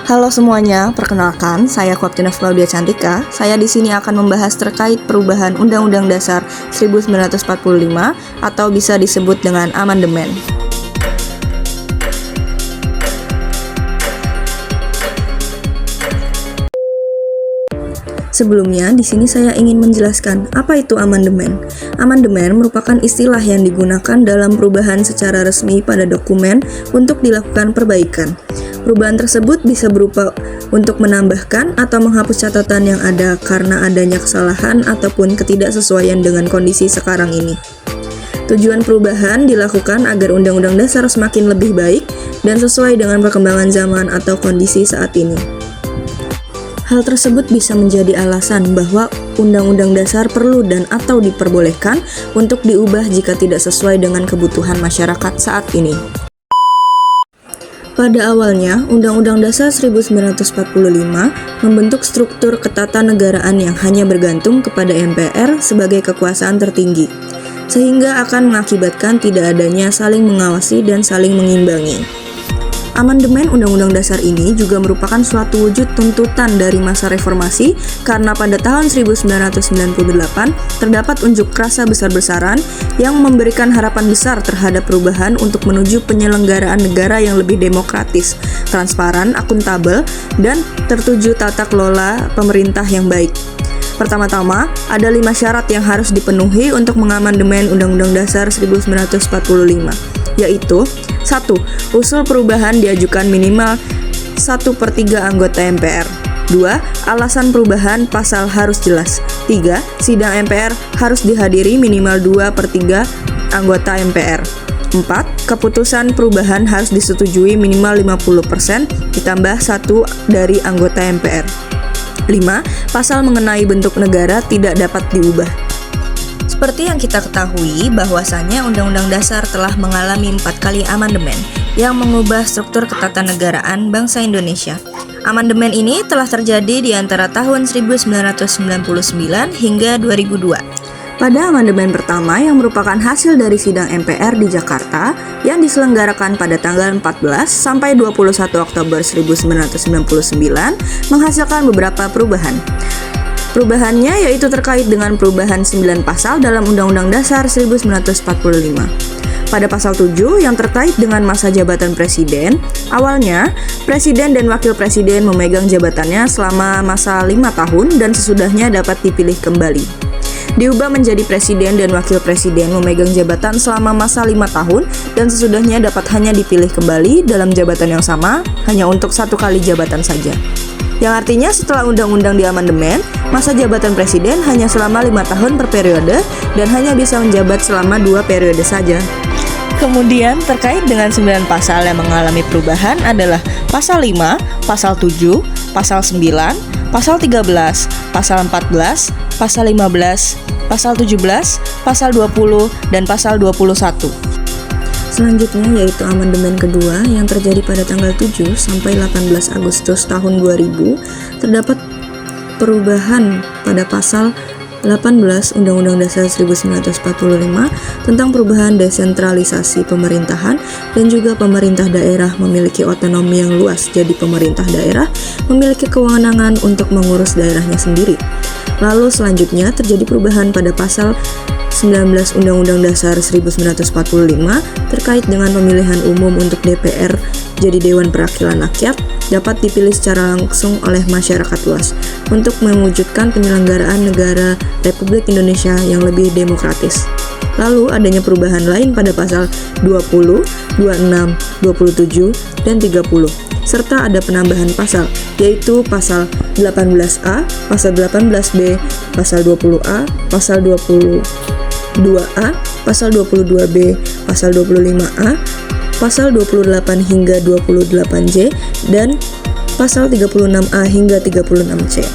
Halo semuanya, perkenalkan saya Koptina Claudia Cantika. Saya di sini akan membahas terkait perubahan Undang-Undang Dasar 1945 atau bisa disebut dengan amandemen. Sebelumnya, di sini saya ingin menjelaskan apa itu amandemen. Amandemen merupakan istilah yang digunakan dalam perubahan secara resmi pada dokumen untuk dilakukan perbaikan. Perubahan tersebut bisa berupa untuk menambahkan atau menghapus catatan yang ada karena adanya kesalahan ataupun ketidaksesuaian dengan kondisi sekarang ini. Tujuan perubahan dilakukan agar Undang-Undang Dasar semakin lebih baik dan sesuai dengan perkembangan zaman atau kondisi saat ini. Hal tersebut bisa menjadi alasan bahwa Undang-Undang Dasar perlu dan atau diperbolehkan untuk diubah jika tidak sesuai dengan kebutuhan masyarakat saat ini. Pada awalnya, Undang-Undang Dasar 1945 membentuk struktur ketatanegaraan yang hanya bergantung kepada MPR sebagai kekuasaan tertinggi, sehingga akan mengakibatkan tidak adanya saling mengawasi dan saling mengimbangi. Amandemen Undang-Undang Dasar ini juga merupakan suatu wujud tuntutan dari masa reformasi karena pada tahun 1998 terdapat unjuk rasa besar-besaran yang memberikan harapan besar terhadap perubahan untuk menuju penyelenggaraan negara yang lebih demokratis, transparan, akuntabel, dan tertuju tata kelola pemerintah yang baik. Pertama-tama, ada 5 syarat yang harus dipenuhi untuk mengamandemen Undang-Undang Dasar 1945, yaitu 1. Usul perubahan diajukan minimal 1/3 anggota MPR. 2. Alasan perubahan pasal harus jelas. 3. Sidang MPR harus dihadiri minimal 2/3 anggota MPR. 4. Keputusan perubahan harus disetujui minimal 50% ditambah 1 dari anggota MPR. 5. Pasal mengenai bentuk negara tidak dapat diubah. Seperti yang kita ketahui bahwasannya Undang-Undang Dasar telah mengalami 4 kali amandemen yang mengubah struktur ketatanegaraan bangsa Indonesia. Amandemen ini telah terjadi di antara tahun 1999 hingga 2002. Pada amandemen pertama yang merupakan hasil dari sidang MPR di Jakarta yang diselenggarakan pada tanggal 14 sampai 21 Oktober 1999 menghasilkan beberapa perubahan. Perubahannya yaitu terkait dengan perubahan 9 pasal dalam Undang-Undang Dasar 1945. Pada pasal 7 yang terkait dengan masa jabatan presiden, awalnya presiden dan wakil presiden memegang jabatannya selama masa 5 tahun dan sesudahnya dapat dipilih kembali. Diubah menjadi presiden dan wakil presiden memegang jabatan selama masa 5 tahun dan sesudahnya dapat hanya dipilih kembali dalam jabatan yang sama hanya untuk 1 kali jabatan saja. Yang artinya setelah undang-undang diamandemen, masa jabatan presiden hanya selama 5 tahun per periode dan hanya bisa menjabat selama 2 periode saja. Kemudian terkait dengan 9 pasal yang mengalami perubahan adalah pasal 5, pasal 7, pasal 9, pasal 13, pasal 14, pasal 15, pasal 17, pasal 20, dan pasal 21. Selanjutnya yaitu amandemen kedua yang terjadi pada tanggal 7 sampai 18 Agustus tahun 2000, terdapat perubahan pada pasal 18 Undang-Undang Dasar 1945 tentang perubahan desentralisasi pemerintahan dan juga pemerintah daerah memiliki otonomi yang luas, jadi pemerintah daerah memiliki kewenangan untuk mengurus daerahnya sendiri. Lalu selanjutnya terjadi perubahan pada pasal 19 Undang-Undang Dasar 1945 terkait dengan pemilihan umum untuk DPR jadi Dewan Perwakilan Rakyat dapat dipilih secara langsung oleh masyarakat luas untuk mewujudkan penyelenggaraan negara Republik Indonesia yang lebih demokratis. Lalu adanya perubahan lain pada pasal 20, 26, 27, dan 30 serta ada penambahan pasal yaitu pasal 18A, pasal 18B, pasal 20A, pasal 22A, pasal 22B, pasal 25A, pasal 28 hingga 28J, dan pasal 36A hingga 36C.